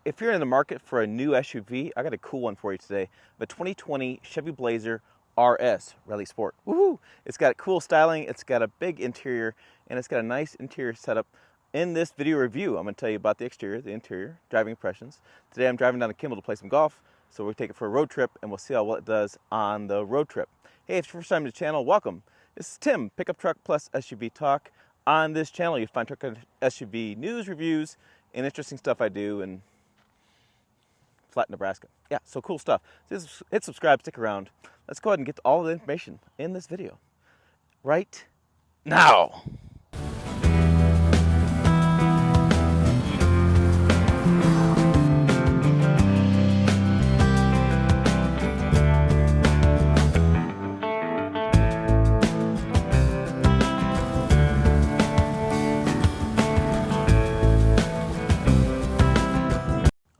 If you're in the market for a new SUV, I got a cool one for you today. The 2020 Chevy Blazer RS Rally Sport. Woohoo! It's got cool styling, it's got a big interior, and it's got a nice interior setup. In this video review, I'm going to tell you about the exterior, the interior, driving impressions. Today I'm driving down to Kimball to play some golf, so we'll take it for a road trip, and we'll see how well it does on the road trip. Hey, if it's your first time to the channel, welcome. This is Tim, Pickup Truck Plus SUV Talk. On this channel, you find truck and SUV news, reviews, and interesting stuff I do in flat Nebraska. Yeah, so cool stuff. Just hit subscribe, stick around. Let's go ahead and get all the information in this video right now.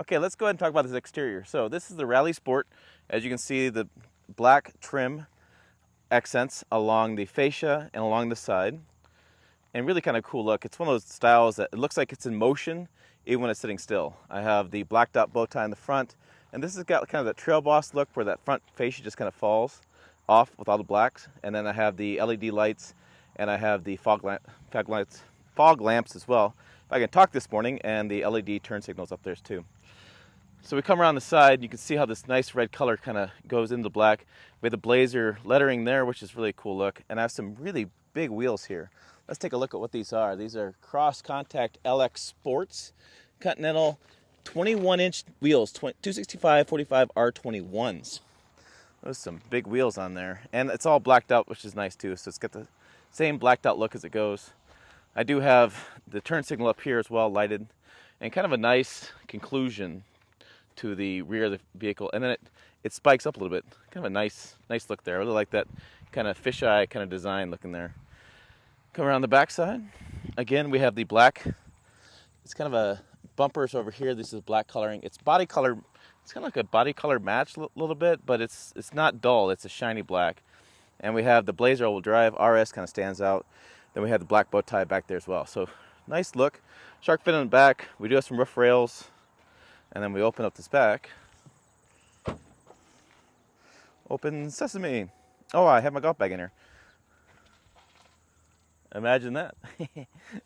Okay, let's go ahead and talk about this exterior. So this is the Rally Sport. As you can see, the black trim accents along the fascia and along the side. And really kind of cool look. It's one of those styles that it looks like it's in motion even when it's sitting still. I have the blacked out bow tie in the front. And this has got kind of that trail boss look where that front fascia just kind of falls off with all the blacks. And then I have the LED lights and I have the fog lamps as well. I can talk this morning, and the LED turn signals up there too. So we come around the side, you can see how this nice red color kind of goes into black. We have the Blazer lettering there, which is really a cool look. And I have some really big wheels here. Let's take a look at what these are. These are Cross Contact LX Sports Continental 21-inch wheels, 265/45 R21s. Those are some big wheels on there. And it's all blacked out, which is nice too. So it's got the same blacked out look as it goes. I do have the turn signal up here as well, lighted. And kind of a nice conclusion to the rear of the vehicle, and then it spikes up a little bit. Kind of a nice look there. I really like that kind of fisheye kind of design looking there. Come around the back side. Again, we have the black. It's kind of a bumpers over here. This is black coloring. It's body color. It's kind of like a body color match a little bit, but it's not dull. It's a shiny black. And we have the Blazer all-wheel drive. RS kind of stands out. Then we have the black bow tie back there as well. So nice look. Shark fin on the back. We do have some roof rails. And then we open up this back. Open sesame. Oh, I have my golf bag in here. Imagine that.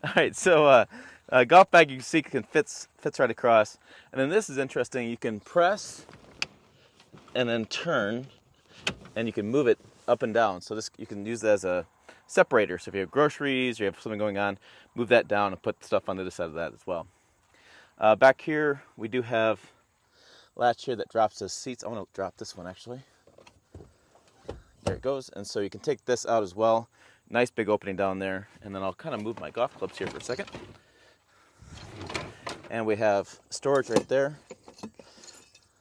All right, so golf bag you can see fits right across. And then this is interesting. You can press and then turn, and you can move it up and down. So this you can use it as a separator. So if you have groceries or you have something going on, move that down and put stuff on the other side of that as well. Back here, we do have latch here that drops the seats. I want to drop this one actually. There it goes. And so you can take this out as well. Nice big opening down there. And then I'll kind of move my golf clubs here for a second. And we have storage right there.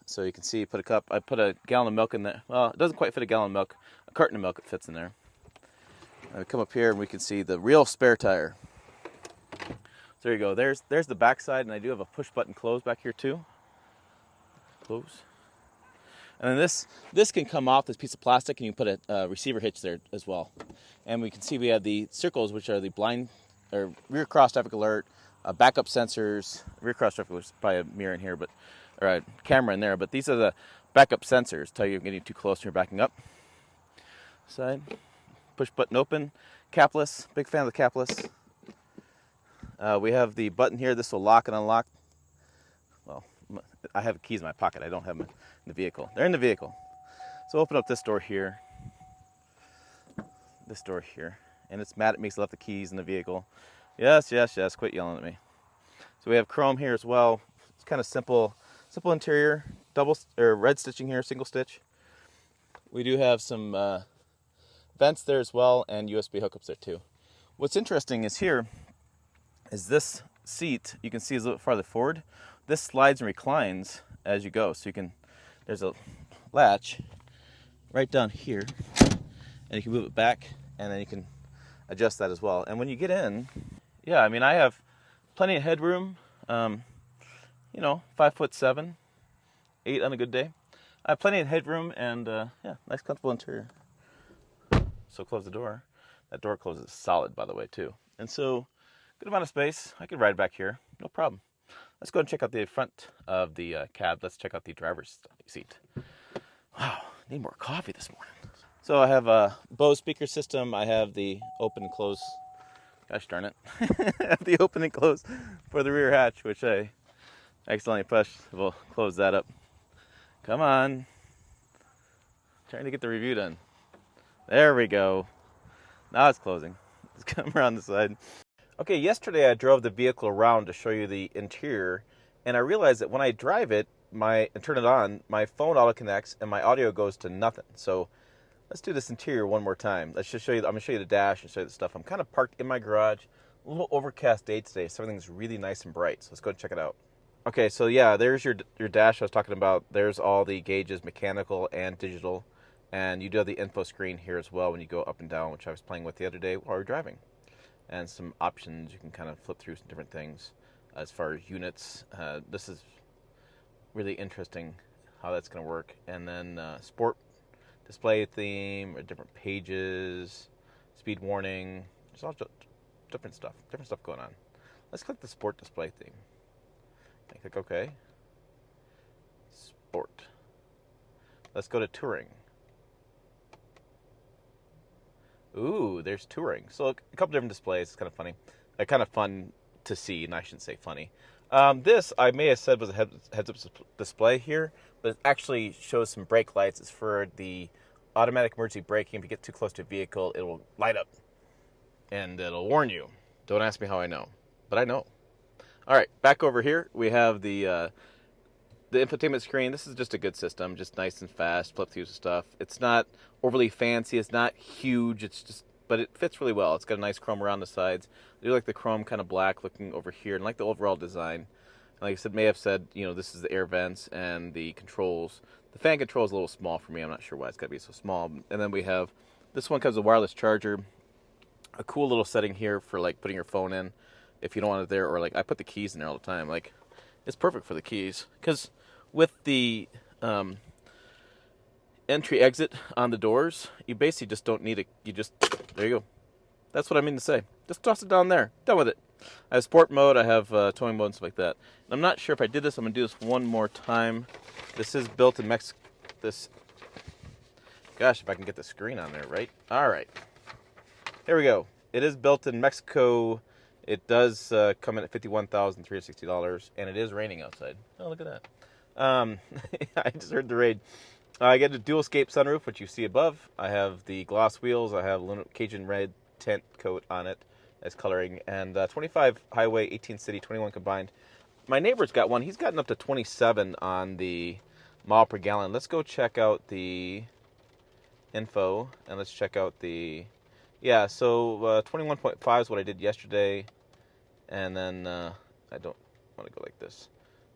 So you can see, put a cup. I put a gallon of milk in there. Well, it doesn't quite fit a gallon of milk. A carton of milk it fits in there. And we come up here and we can see the real spare tire. So there you go. There's the back side, and I do have a push button close back here too. Close. And then this can come off this piece of plastic, and you can put a receiver hitch there as well. And we can see we have the circles, which are the blind or rear cross traffic alert, backup sensors. Rear cross traffic alert is probably a mirror in here, or a camera in there. But these are the backup sensors. Tell you you're getting too close and you're backing up. Side. Push button open. Capless. Big fan of the capless. We have the button here. This will lock and unlock. Well, I have keys in my pocket. I don't have them in the vehicle. They're in the vehicle. So open up this door here. This door here. And it's mad at me because I left the keys in the vehicle. Yes. Quit yelling at me. So we have chrome here as well. It's kind of simple interior. Red stitching here, single stitch. We do have some vents there as well, and USB hookups there too. What's interesting is here is this seat, you can see is a little bit farther forward. This slides and reclines as you go. So there's a latch right down here, and you can move it back, and then you can adjust that as well. And when you get in, yeah, I mean, I have plenty of headroom, 5'7", 8 on a good day. I have plenty of headroom, and yeah, nice comfortable interior. So close the door. That door closes solid, by the way, too. And so good amount of space. I could ride back here, no problem. Let's go and check out the front of the cab. Let's check out the driver's seat. Wow, need more coffee this morning. So I have a Bose speaker system. I have the open and close. Gosh darn it. I have the open and close for the rear hatch, which I accidentally pushed. We'll close that up. Come on. Trying to get the review done. There we go. Now it's closing. Let's come around the side. Okay, yesterday I drove the vehicle around to show you the interior, and I realized that when I drive it, and turn it on, my phone auto connects and my audio goes to nothing. So let's do this interior one more time. Let's just show you. I'm gonna show you the dash and show you the stuff. I'm kind of parked in my garage. A little overcast day today, so everything's really nice and bright. So let's go and check it out. Okay, so yeah, there's your dash I was talking about. There's all the gauges, mechanical and digital, and you do have the info screen here as well when you go up and down, which I was playing with the other day while we were driving. And some options, you can kind of flip through some different things as far as units. This is really interesting how that's going to work. And then sport display theme, or different pages, speed warning. There's all different stuff going on. Let's click the sport display theme. And click OK. Sport. Let's go to touring. Ooh, there's touring. So a couple different displays. It's kind of funny. Kind of fun to see, and I shouldn't say funny. This, I may have said, was a heads-up display here, but it actually shows some brake lights. It's for the automatic emergency braking. If you get too close to a vehicle, it will light up, and it'll warn you. Don't ask me how I know, but I know. All right, back over here, we have the infotainment screen. This is just a good system, just nice and fast, flip through stuff. It's not overly fancy, it's not huge, but it fits really well. It's got a nice chrome around the sides. I do like the chrome kind of black looking over here, and like the overall design. And like I said, may have said, this is the air vents and the controls. The fan control is a little small for me. I'm not sure why it's got to be so small. And then we have, this one comes with a wireless charger. A cool little setting here for like putting your phone in if you don't want it there, or like I put the keys in there all the time. Like, it's perfect for the keys, because with the entry exit on the doors, you basically just don't need it. There you go. That's what I mean to say. Just toss it down there. Done with it. I have sport mode. I have towing mode and stuff like that. And I'm not sure if I did this. I'm going to do this one more time. This is built in Mexico. Gosh, if I can get the screen on there, right? All right. Here we go. It is built in Mexico. It does come in at $51,360, and it is raining outside. Oh, look at that. I just heard the rain. I get a dual escape sunroof, which you see above. I have the gloss wheels. I have Cajun red tint coat on it as coloring, and 25 highway, 18 city, 21 combined. My neighbor's got one. He's gotten up to 27 on the mile per gallon. Let's go check out the info, and let's check out the, yeah, so 21.5 is what I did yesterday, and then I don't want to go like this.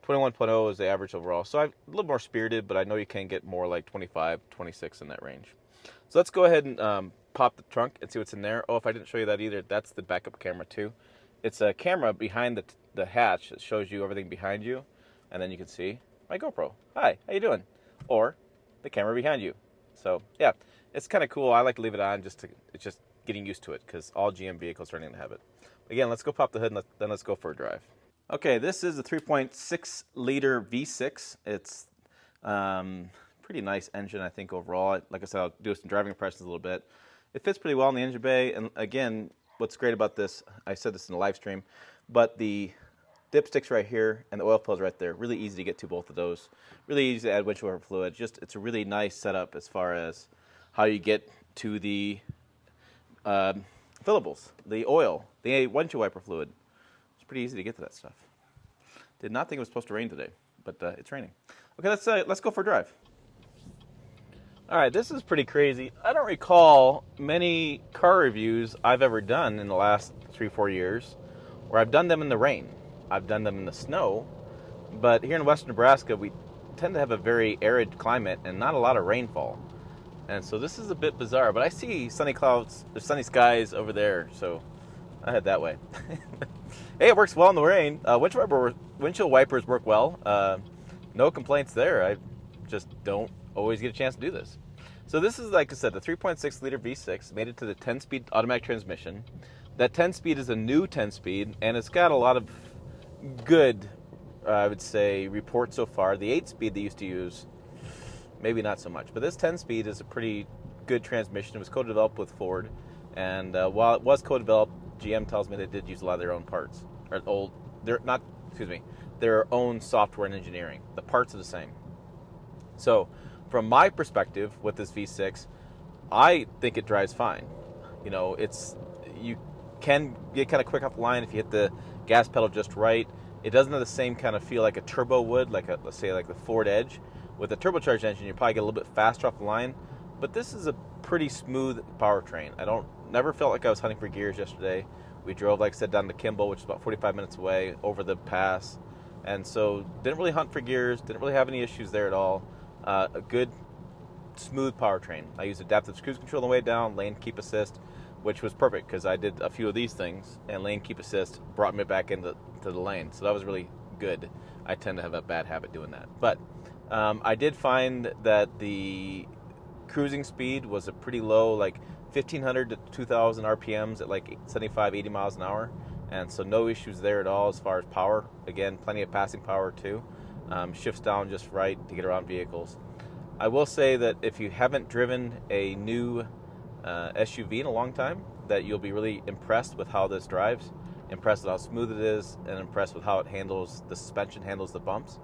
21.0 is the average overall. So I'm a little more spirited, but I know you can get more like 25, 26 in that range. So let's go ahead and pop the trunk and see what's in there. Oh, if I didn't show you that either, that's the backup camera too. It's a camera behind the hatch that shows you everything behind you, and then you can see my GoPro. Hi, how you doing? Or the camera behind you. So yeah, it's kind of cool. I like to leave it on it's just getting used to it, because all GM vehicles are starting to have it. Again, let's go pop the hood, and then let's go for a drive. Okay, this is a 3.6 liter V6. It's pretty nice engine, I think, overall. Like I said, I'll do some driving impressions a little bit. It fits pretty well in the engine bay, and again, what's great about this, I said this in the live stream, but the dipsticks right here and the oil fills right there, really easy to get to both of those. Really easy to add windshield wiper fluid. It's a really nice setup as far as how you get to the fillables, the oil, the windshield wiper fluid. Pretty easy to get to that stuff. Did not think it was supposed to rain today, but it's raining. Okay, let's go for a drive. All right, this is pretty crazy. I don't recall many car reviews I've ever done in the last 3-4 years where I've done them in the rain. I've done them in the snow, but here in western Nebraska, we tend to have a very arid climate and not a lot of rainfall. And so this is a bit bizarre, but I see sunny clouds, there's sunny skies over there, so I head that way. Hey, it works well in the rain. Windshield wipers work well. No complaints there. I just don't always get a chance to do this. So this is, like I said, the 3.6 liter V6, made it to the 10-speed automatic transmission. That 10-speed is a new 10-speed, and it's got a lot of good I would say, report so far. The 8-speed they used to use, maybe not so much. But this 10-speed is a pretty good transmission. It was co-developed with Ford. And while it was co-developed, GM tells me they did use a lot of their own parts. Their own software and engineering. The parts are the same. So from my perspective with this V6, I think it drives fine. You know, you can get kind of quick off the line if you hit the gas pedal just right. It doesn't have the same kind of feel like a turbo would, let's say like the Ford Edge. With a turbocharged engine, you probably get a little bit faster off the line, but this is a pretty smooth powertrain. Never felt like I was hunting for gears yesterday. We drove, like I said, down to Kimball, which is about 45 minutes away, over the pass, and so didn't really hunt for gears, didn't really have any issues there at all. A good, smooth powertrain. I used adaptive cruise control on the way down, lane keep assist, which was perfect because I did a few of these things, and lane keep assist brought me back into the lane, so that was really good. I tend to have a bad habit doing that. But I did find that the cruising speed was a pretty low, like 1,500 to 2,000 RPMs at like 75, 80 miles an hour, and so no issues there at all as far as power. Again, plenty of passing power too. Shifts down just right to get around vehicles. I will say that if you haven't driven a new SUV in a long time, that you'll be really impressed with how this drives, impressed with how smooth it is, and impressed with how it handles the suspension, handles the bumps.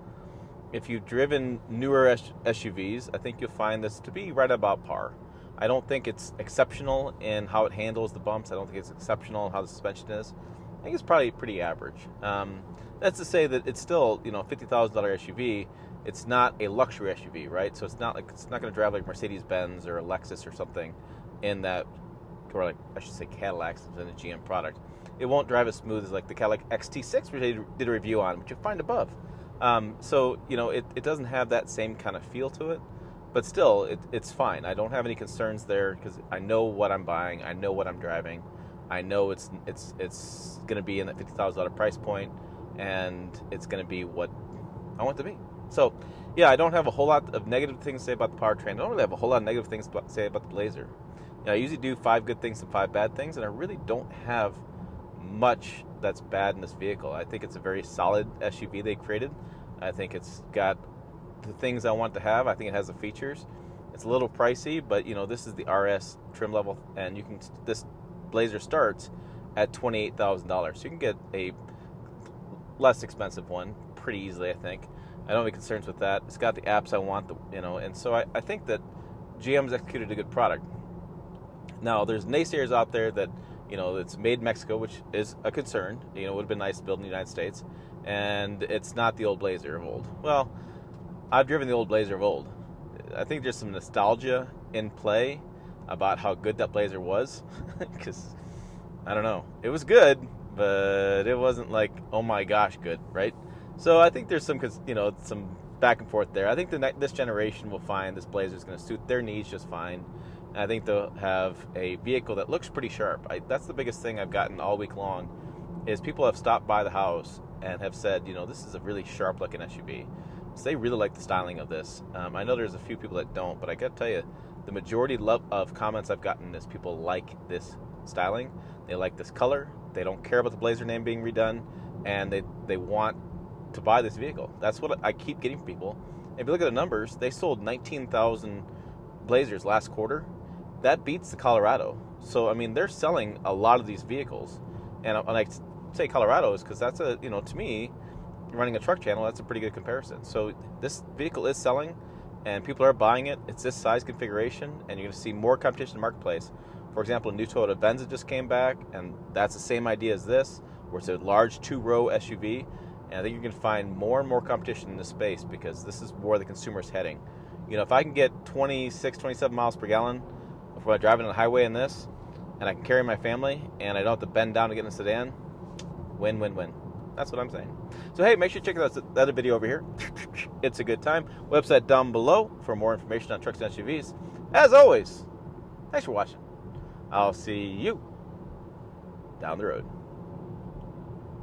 If you've driven newer SUVs, I think you'll find this to be right about par. I don't think it's exceptional in how it handles the bumps. I don't think it's exceptional in how the suspension is. I think it's probably pretty average. That's to say that it's still, $50,000 SUV. It's not a luxury SUV, right? So it's not going to drive like Mercedes-Benz or a Lexus or something in that, or like I should say Cadillac, since it's a GM product. It won't drive as smooth as like the Cadillac XT6, which I did a review on, which you'll find above. So it doesn't have that same kind of feel to it, but still it's fine. I don't have any concerns there because I know what I'm buying. I know what I'm driving. I know it's going to be in that $50,000 price point, and it's going to be what I want it to be. So, yeah, I don't have a whole lot of negative things to say about the powertrain. I don't really have a whole lot of negative things to say about the Blazer. I usually do 5 good things and 5 bad things, and I really don't have much that's bad in this vehicle. I think it's a very solid SUV they created. I think it's got the things I want to have. I think it has the features. It's a little pricey, but this is the RS trim level, and this Blazer starts at $28,000, so you can get a less expensive one pretty easily. I think I don't have any concerns with that. It's got the apps I want, and so I think that GM's executed a good product. Now, there's naysayers out there that it's made in Mexico, which is a concern. It would have been nice to build in the United States, and it's not the old Blazer of old. Well, I've driven the old Blazer of old. I think there's some nostalgia in play about how good that Blazer was, because I don't know, it was good, but it wasn't like, oh my gosh, good, right? So I think there's some back and forth there. I think this generation will find this Blazer is going to suit their needs just fine. And I think they'll have a vehicle that looks pretty sharp. That's the biggest thing I've gotten all week long, is people have stopped by the house and have said, this is a really sharp looking SUV. So they really like the styling of this. I know there's a few people that don't, but I got to tell you, the majority of comments I've gotten is people like this styling. They like this color. They don't care about the Blazer name being redone, and they want to buy this vehicle. That's what I keep getting from people. If you look at the numbers, they sold 19,000 Blazers last quarter. That beats the Colorado. So, I mean, they're selling a lot of these vehicles. And I say Colorado is because that's to me, running a truck channel, that's a pretty good comparison. So this vehicle is selling, and people are buying it. It's this size configuration, and you're going to see more competition in the marketplace. For example, a new Toyota Venza just came back, and that's the same idea as this, where it's a large 2-row SUV. And I think you're going to find more and more competition in this space, because this is where the consumer is heading. If I can get 26, 27 miles per gallon before I'm driving on the highway in this, and I can carry my family, and I don't have to bend down to get in a sedan, win, win, win. That's what I'm saying. So, hey, make sure you check out the other video over here. It's a good time. Website down below for more information on trucks and SUVs. As always, thanks for watching. I'll see you down the road.